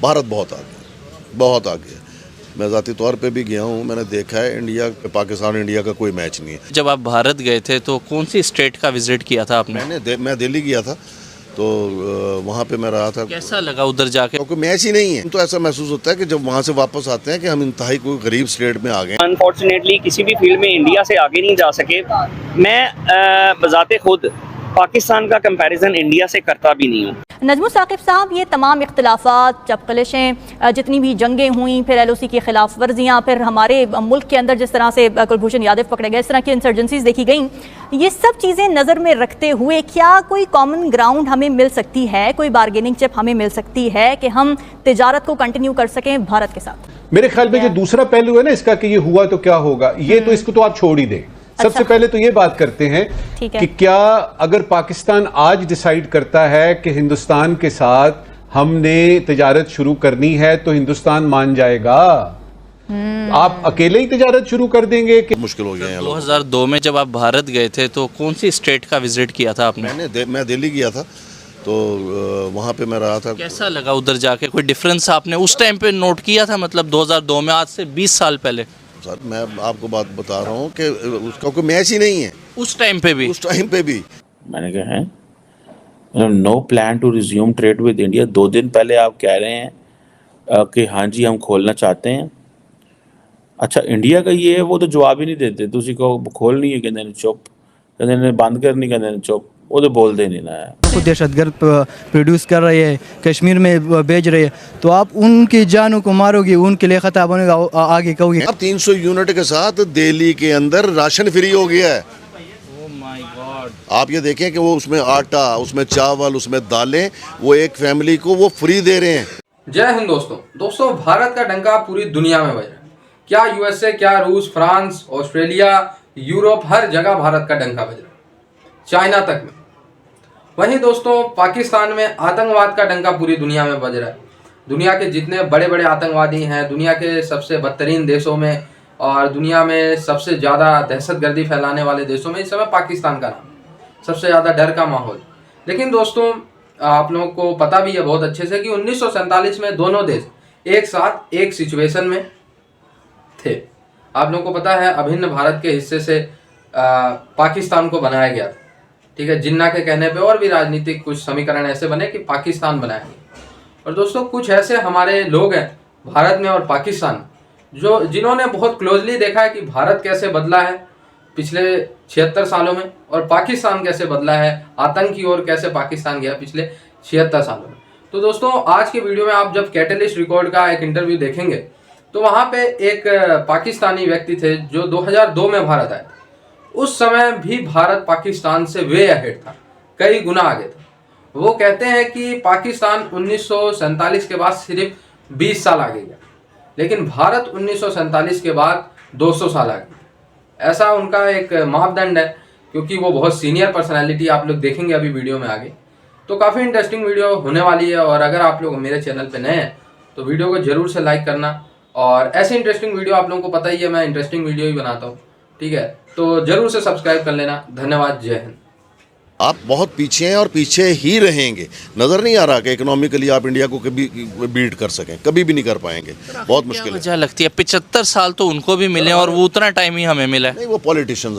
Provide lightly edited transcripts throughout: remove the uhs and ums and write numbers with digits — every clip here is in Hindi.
भारत बहुत आगे, बहुत आगे है। मैं ज़ाती तौर पे भी गया हूँ, मैंने देखा है इंडिया पाकिस्तान इंडिया का कोई मैच नहीं है। जब आप भारत गए थे तो कौन सी स्टेट का विजिट किया था आपने? मैं दिल्ली गया था, तो वहाँ पे मैं रहा था। कैसा लगा उधर जाके? कोई मैच ही नहीं है, तो ऐसा महसूस होता है कि जब वहाँ से वापस आते हैं कि हम इंतहाई कोई गरीब स्टेट में आ गए। अनफॉर्चुनेटली किसी भी फील्ड में इंडिया से आगे नहीं जा सके। मैं बज़ाते खुद पाकिस्तान का कंपैरिजन इंडिया से करता भी नहीं हूँ। नजमुल साकिब साहब, ये तमाम इख्तलाफात, जब कलिशें, जितनी भी जंगें हुई, फिर LOC की खिलाफ वर्जियाँ, फिर हमारे मुल्क के अंदर जिस तरह से कुलभूषण यादव पकड़े गए, इस तरह की इंसर्जेंसीज देखी गई, ये सब चीज़ें नज़र में रखते हुए क्या कोई कॉमन ग्राउंड हमें मिल सकती है, कोई बारगेनिंग चिप हमें मिल सकती है कि हम तिजारत को कंटिन्यू कर सकें भारत के साथ? मेरे ख्याल में जो दूसरा पहलू है ना इसका, कि ये हुआ तो क्या होगा, ये तो इसको तो आप छोड़ ही दें। सबसे पहले तो ये बात करते हैं कि क्या अगर पाकिस्तान आज डिसाइड करता है कि हिंदुस्तान के साथ हमने तिजारत शुरू करनी है तो हिंदुस्तान मान जाएगा? आप अकेले ही तिजारत शुरू कर देंगे कि मुश्किल हो गया है। 2002 में जब आप भारत गए थे तो कौन सी स्टेट का विजिट किया था आपने? मैं दिल्ली गया था, तो वहाँ पे मैं रहा था। कैसा लगा उधर जाके? कोई डिफरेंस आपने उस टाइम पे नोट किया था? मतलब 2002 में, आज से 20 साल पहले। सर मैं आपको बात बता रहा हूँ कि उसका कोई मैच ही नहीं है। उस टाइम पे भी मैंने कहा है no plan to resume trade with India. 2 दिन पहले आप कह रहे हैं कि हाँ जी हम खोलना चाहते हैं। अच्छा, इंडिया का ये है, वो तो जवाब ही नहीं देते। तुसी को खोल नहीं है, कहते हैं चुप, कहते हैं बंद करनी, कहते हैं चुप, वो तो बोल दे नहीं ना है। दहशतगर्द प्रोड्यूस कर रहे हैं, कश्मीर में भेज रहे हैं, तो आप उनकी जानों को मारोगे, उनके लिए खतरा बनेगा, आगे कहोगे? अब 300 यूनिट के साथ दिल्ली के अंदर राशन फ्री हो गया है। आप ये देखें कि वो उसमें आटा, उसमें चावल, उसमें दालें, वो एक फैमिली को वो फ्री दे रहे हैं। जय हिंद दोस्तों, भारत का डंका पूरी दुनिया में बज रहा है। क्या USA, क्या रूस, फ्रांस, ऑस्ट्रेलिया, यूरोप, हर जगह भारत का डंका बज रहा है, चाइना तक में। वहीं दोस्तों पाकिस्तान में आतंकवाद का डंका पूरी दुनिया में बज रहा है। दुनिया के जितने बड़े बड़े आतंकवादी हैं, दुनिया के सबसे बदतरीन देशों में और दुनिया में सबसे ज़्यादा दहशतगर्दी फैलाने वाले देशों में इस समय पाकिस्तान का नाम, सबसे ज़्यादा डर का माहौल। लेकिन दोस्तों आप लोगों को पता भी है बहुत अच्छे से कि 1947 में दोनों देश एक साथ एक सिचुएशन में थे। आप लोगों को पता है अभिन्न भारत के हिस्से से पाकिस्तान को बनाया गया था, ठीक है। जिन्ना के कहने पे और भी राजनीतिक कुछ समीकरण ऐसे बने कि पाकिस्तान बनाया गया। और दोस्तों कुछ ऐसे हमारे लोग हैं भारत में और पाकिस्तान जिन्होंने बहुत क्लोजली देखा है कि भारत कैसे बदला है पिछले 76 सालों में और पाकिस्तान कैसे बदला है, आतंक की ओर कैसे पाकिस्तान गया पिछले 76 सालों में। तो दोस्तों आज के वीडियो में आप जब कैटलिस्ट रिकॉर्ड का एक इंटरव्यू देखेंगे तो वहाँ पे एक पाकिस्तानी व्यक्ति थे जो 2002 में भारत आए थे। उस समय भी भारत पाकिस्तान से वे अहेड था, कई गुना आगे था। वो कहते हैं कि पाकिस्तान 1947 के बाद सिर्फ 20 साल आगे गया, लेकिन भारत 1947 के बाद 200 साल आगे। ऐसा उनका एक मापदंड है, क्योंकि वो बहुत सीनियर पर्सनैलिटी, आप लोग देखेंगे अभी वीडियो में आगे। तो काफ़ी इंटरेस्टिंग वीडियो होने वाली है। और अगर आप लोग मेरे चैनल पे नए हैं तो वीडियो को जरूर से लाइक करना। और ऐसे इंटरेस्टिंग वीडियो आप लोगों को पता ही है, मैं इंटरेस्टिंग वीडियो ही बनाता हूँ, ठीक है। तो जरूर से सब्सक्राइब कर लेना। धन्यवाद, जय हिंद। आप बहुत पीछे हैं और पीछे ही रहेंगे। नजर नहीं आ रहा कि इकोनॉमिकली आप इंडिया को कभी बीट कर सकें, कभी भी नहीं कर पाएंगे, बहुत मुश्किल है। वजह लगती है 75 साल तो उनको भी मिले और वो उतना टाइम ही हमें मिला है। नहीं, वो पॉलिटिशियंस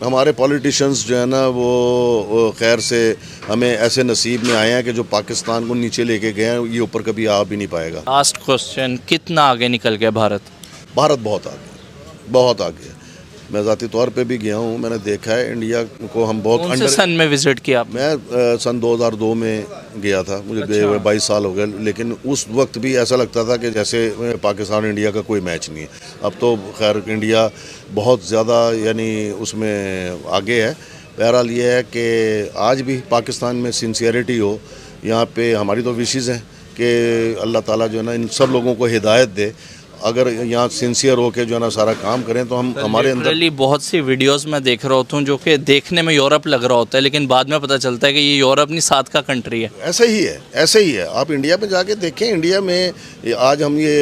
हमारे पॉलिटिशियंस जो है ना, वो खैर से हमें ऐसे नसीब में आए हैं कि जो पाकिस्तान को नीचे लेके गए हैं, ये ऊपर कभी आ भी नहीं पाएगा। लास्ट क्वेश्चन, कितना आगे निकल गया भारत? भारत बहुत आगे, बहुत आगे। मैं ज़ाती तौर पे भी गया हूँ, मैंने देखा है इंडिया को हम बहुत कौन से सन में विजिट किया? मैं सन 2002 में गया था, मुझे गए हुए 22 साल हो गए। लेकिन उस वक्त भी ऐसा लगता था कि जैसे पाकिस्तान इंडिया का कोई मैच नहीं है। अब तो खैर इंडिया बहुत ज़्यादा यानी उसमें आगे है। बहरहाल ये है कि आज भी पाकिस्तान में सिंसियरिटी हो। यहाँ पे हमारी तो विशेज़ हैं कि अल्लाह ताला जो है ना इन सब लोगों को हिदायत दे अगर यहाँ सिंसियर होके जो है ना सारा काम करें तो हम हमारे अंदर लिटरली बहुत सी वीडियोस में देख रहा होता हूँ जो कि देखने में यूरोप लग रहा होता है, लेकिन बाद में पता चलता है कि ये यूरोप नहीं, साथ का कंट्री है। ऐसा ही है, ऐसे ही है। आप इंडिया में जाके देखें, इंडिया में आज हम ये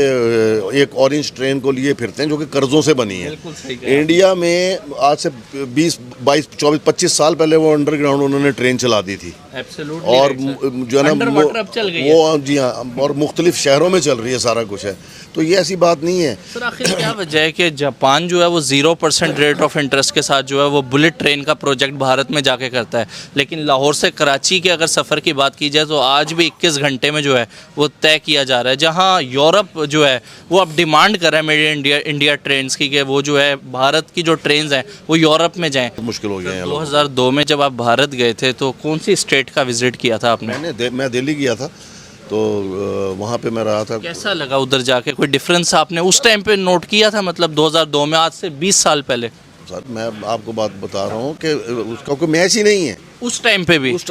एक ऑरेंज ट्रेन को लिए फिरते हैं जो कि कर्जों से बनी है। बिल्कुल सही कहा। इंडिया में आज से 20, 22, 24, 25 साल पहले वो अंडरग्राउंड उन्होंने ट्रेन चला दी थी Absolutely और right, sir. जो है ना Underwater अब चल गई है। वो जी हाँ, और मुख्तलिफ शहरों में चल रही है, सारा कुछ है। तो ये ऐसी बात नहीं है। सर आखिर क्या वजह है कि जापान जो है वो 0% रेट ऑफ इंटरेस्ट के साथ जो है वो बुलेट ट्रेन का प्रोजेक्ट भारत में जाके करता है, लेकिन लाहौर से कराची के अगर सफ़र की बात की जाए तो आज भी 21 घंटे में जो है वो तय किया जा रहा है, जहां यूरोप जो है वो अब डिमांड कर रहा है मेड इन इंडिया ट्रेन्स की कि वो जो है भारत की जो ट्रेन्स हैं वो यूरोप में जाएँ। मुश्किल हो गया है। 2002 में जब आप भारत गए थे तो कौन सी स्टेट का विजिट किया था आपने? मैं दिल्ली गया था, तो वहाँ पे मैं रहा था। कैसा लगा उधर जाके? कोई डिफरेंस आपने उस टाइम पे नोट किया था, मतलब 2002 में, आज से 20 साल पहले? सर मैं आपको बात बता रहा हूँ कि उसका कोई मैच ही नहीं है। उस टाइम पे भी उस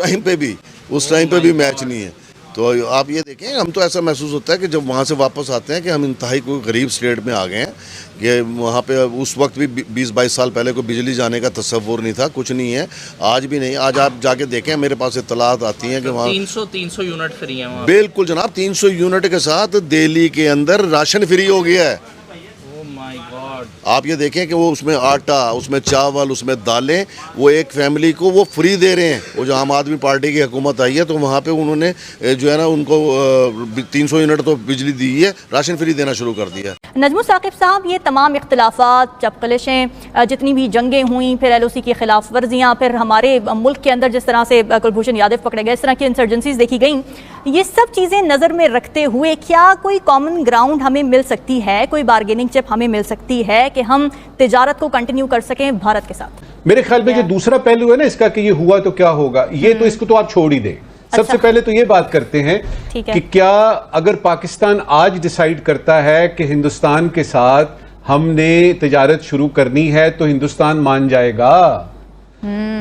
टाइम पे भी मैच नहीं है। तो आप ये देखें, हम तो ऐसा महसूस होता है कि जब वहाँ से वापस आते हैं कि हम इंतहाई कोई गरीब स्टेट में आ गए हैं, कि वहाँ पे उस वक्त भी 20-22 साल पहले कोई बिजली जाने का तस्वुर नहीं था, कुछ नहीं है, आज भी नहीं। आज आप जाके देखें, मेरे पास इत्तलात आती हैं कि वहाँ 300 यूनिट फ्री है वहाँ। बिल्कुल जनाब, 300 यूनिट के साथ दिल्ली के अंदर राशन फ्री हो गया है। आप ये देखें कि वो उसमें आटा, उसमें चावल, उसमें दालें, वो एक फैमिली को वो फ्री दे रहे हैं। वो जो आम आदमी पार्टी की हुकूमत आई है तो वहाँ पे उन्होंने जो है ना उनको 300 यूनिट तो बिजली दी है, राशन फ्री देना शुरू कर दिया। नजमुल साकिब साहब, ये तमाम इख्तलाफात, चपकलिशें, जितनी भी जंगें हुई, फिर LOC की खिलाफ वर्जियाँ, फिर हमारे मुल्क के अंदर जिस तरह से कुलभूषण यादव पकड़े गए, इस तरह की इंसर्जेंसीज देखी गई, ये सब चीज़ें नज़र में रखते हुए क्या कोई कॉमन ग्राउंड हमें मिल सकती है, कोई बार्गेनिंग चिप हमें मिल सकती है कि हम तिजारत को कंटिन्यू कर सकें भारत के साथ? मेरे ख्याल में जो दूसरा पहलू है ना इसका, कि ये हुआ तो क्या होगा, ये तो इसको तो आप छोड़ ही दें। सबसे पहले तो ये बात करते हैं कि क्या अगर पाकिस्तान आज डिसाइड करता है कि हिंदुस्तान के साथ हमने तिजारत शुरू करनी है तो हिंदुस्तान मान जाएगा?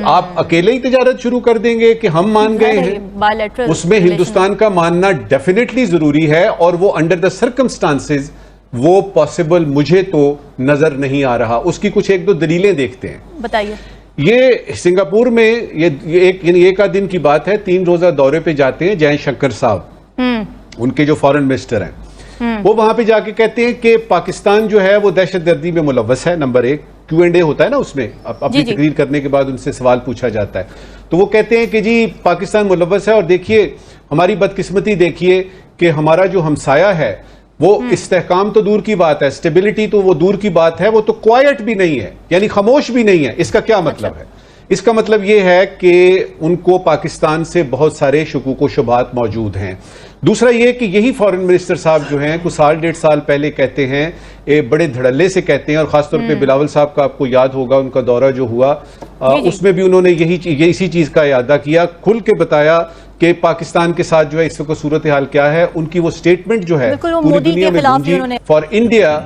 आप अकेले ही तिजारत शुरू कर देंगे कि हम मान गए हैं? उसमें हिंदुस्तान का मानना डेफिनेटली जरूरी है, और वो अंडर द सर्कमस्टांसेस वो पॉसिबल मुझे तो नजर नहीं आ रहा। उसकी कुछ एक दो दलीलें देखते हैं। बताइए। ये सिंगापुर में ये एक आध दिन की बात है, 3 रोजा दौरे पे जाते हैं जयशंकर साहब, उनके जो फॉरेन मिनिस्टर हैं, वो वहां पे जाके कहते हैं कि पाकिस्तान जो है वो दहशतगर्दी में मुलव्वस है। नंबर 1 Q&A होता है ना, उसमें अपनी तकरीर करने के बाद उनसे सवाल पूछा जाता है, तो वो कहते हैं कि जी पाकिस्तान मुलव्वस है, और देखिए हमारी बदकिस्मती देखिए कि हमारा जो हमसाया है वो इस्तेहकाम तो दूर की बात है, स्टेबिलिटी तो वो दूर की बात है, वो तो क्वाइट भी नहीं है, यानी खामोश भी नहीं है। इसका क्या मतलब है? इसका मतलब ये है कि उनको पाकिस्तान से बहुत सारे शुकूक व शुबहात मौजूद हैं। दूसरा ये कि यही फॉरेन मिनिस्टर साहब जो हैं कुछ साल 1.5 साल पहले कहते हैं, बड़े धड़ल्ले से कहते हैं, और खासतौर पे बिलावल साहब का आपको याद होगा उनका दौरा जो हुआ उसमें भी उन्होंने इसी चीज का इरादा किया, खुल के बताया कि पाकिस्तान के साथ जो है इस वक्त सूरत हाल क्या है। उनकी वो स्टेटमेंट जो है पूरी दुनिया में गूंजी, for India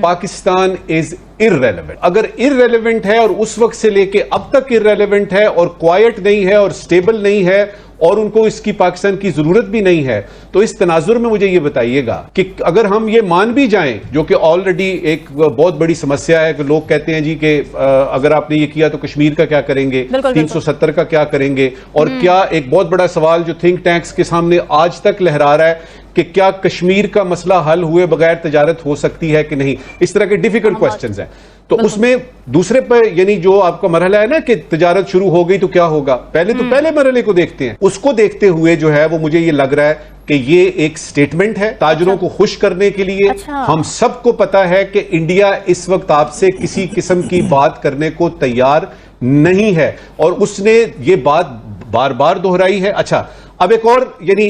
Pakistan is irrelevant. अगर इररेलेवेंट है और उस वक्त से लेके अब तक इररेलेवेंट है और क्वाइट नहीं है और स्टेबल नहीं है और उनको इसकी पाकिस्तान की जरूरत भी नहीं है, तो इस तनाजुर में मुझे ये बताइएगा कि अगर हम ये मान भी जाएं, जो कि ऑलरेडी एक बहुत बड़ी समस्या है कि लोग कहते हैं जी कि अगर आपने ये किया तो कश्मीर का क्या करेंगे, 370 का क्या करेंगे, और क्या एक बहुत बड़ा सवाल जो थिंक टैंक्स के सामने आज तक लहरा रहा है कि क्या कश्मीर का मसला हल हुए बगैर तजारत हो सकती है कि नहीं। इस तरह के डिफिकल्ट क्वेश्चंस हैं। तो उसमें दूसरे पर यानी जो आपका मरहला है ना कि तजारत शुरू हो गई तो क्या होगा, पहले मरहले को देखते हैं। उसको देखते हुए जो है वो मुझे ये लग रहा है कि ये एक स्टेटमेंट है ताजरों को खुश करने के लिए। हम सबको पता है कि इंडिया इस वक्त आपसे किसी किस्म की बात करने को तैयार नहीं है, और उसने ये बात बार बार दोहराई है। अच्छा, अब एक और यानी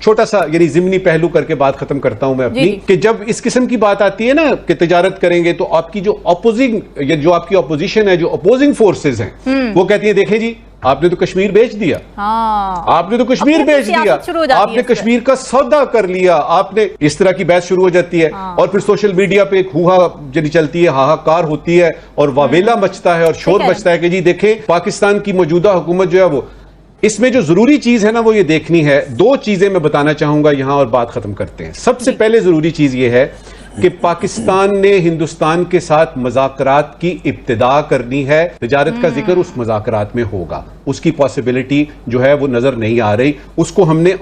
छोटा सा यानी जिमनी पहलू करके बात खत्म करता हूं मैं अपनी, कि जब इस किस्म की बात आती है ना कि तिजारत करेंगे, तो आपकी जो जो आपकी ऑपोजिशन है, जो अपोजिंग फोर्सेस हैं, वो कहती है देखें जी आपने तो कश्मीर बेच दिया, आपने तो कश्मीर बेच दिया, आपने कश्मीर का सौदा कर लिया, आपने इस तरह की बहस शुरू हो जाती है। और फिर सोशल मीडिया पे एक हुआ जब चलती है, हाहाकार होती है और वावेला मचता है और शोर मचता है कि जी देखें पाकिस्तान की मौजूदा हुकूमत जो है वो। इसमें जो जरूरी चीज है ना वो ये देखनी है, 2 चीजें मैं बताना चाहूंगा यहां और बात खत्म करते हैं। सबसे पहले जरूरी चीज ये है कि पाकिस्तान ने हिंदुस्तान के साथ मुज़ाकरात की इब्तिदा करनी है, तिजारत का जिक्र उस मुज़ाकरात में होगा, उसकी पॉसिबिलिटी जो है वो नजर नहीं आ रही, उसको हमने